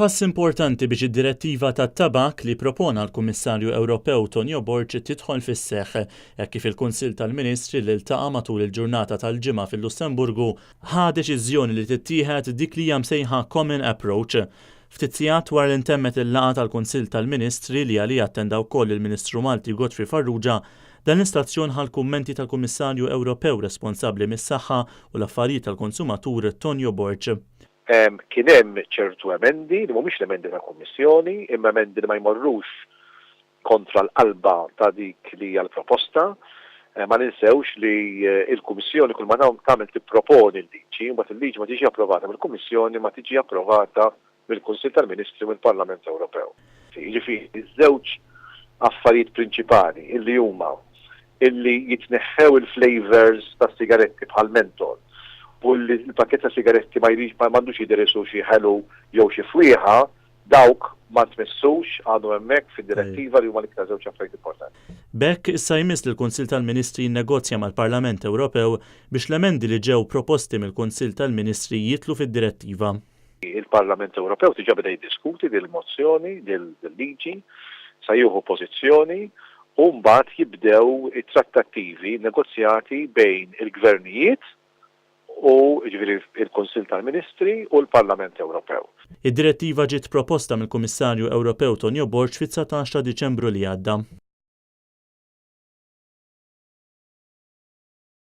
Pass importanti biex id-direttiva tat-tabak li propona l-Kummissarju Ewropew Tonio Borg tidħol fis-seħħ hekk kif il-Kunsill tal-Ministri li ltaqa' matul il-ġurnata tal-ġimgħa fil-Lussemburgu ħa deċiżjoni li tittieħed dik li hija msejħa Common Approach. Ftit sigħat wara li ntemmet il-laqgħa tal-Kunsill tal-Ministri li għalija attendaw ukoll il-Ministru Malti Godfrey Farrugia, dan l-istazzjon ħal kummenti tal-Kummissarju Ewropew responsabbli mis-saħħa u l-affarijiet tal-konsumatur Tonio Borg. Kien hemm ċertu emendi li mhumiex l-emendi ta' Kummissjoni, imma emendi li ma jmorrux kontra l-qalba ta' dik li hija l-proposta. Ma ninsewx li l-Kummissjoni kull ma tagħmel tipproponi l-liġi, u mbagħad il-liġi ma tiġi approvata mill-Kummissjoni ma tiġi approvata mill-Kunsill tal-Ministri u mill-Parlament Ewropew. Jiġifieri iż-żewġ affarijiet prinċipali illi huma illi jitneħħew il-flavors tas sigaretti bħal mentol u l-pakket ta' sigaretti ma m'għandux jidresu xi ħelu jew xi fwieħa, dawk ma tmissux għadu hemmhekk fid-direttiva li huma l-iktar żewġ affarijiet importanti. B'hekk issa jmiss li l-Kunsill tal-Ministri jinnegozja mal-Parlament Ewropew biex l-emendi li ġew proposti mill-Kunsill tal-Ministri jidħlu fid-direttiva. Il-Parlament Ewropew diġà beda jiddiskuti dil-mozzjoni, dil-liġi, sa jieħu pożizzjoni u mbagħad jibdew it-trattattivi negozjati bejn il-gvernijiet u ġifieri il-Kunsill tal-Ministri u l-Parlament Ewropew. Id-direttiva ġiet proposta mill-Kummissarju Ewropew Tonio Borg fit-19 ta' Diċembru li għadda.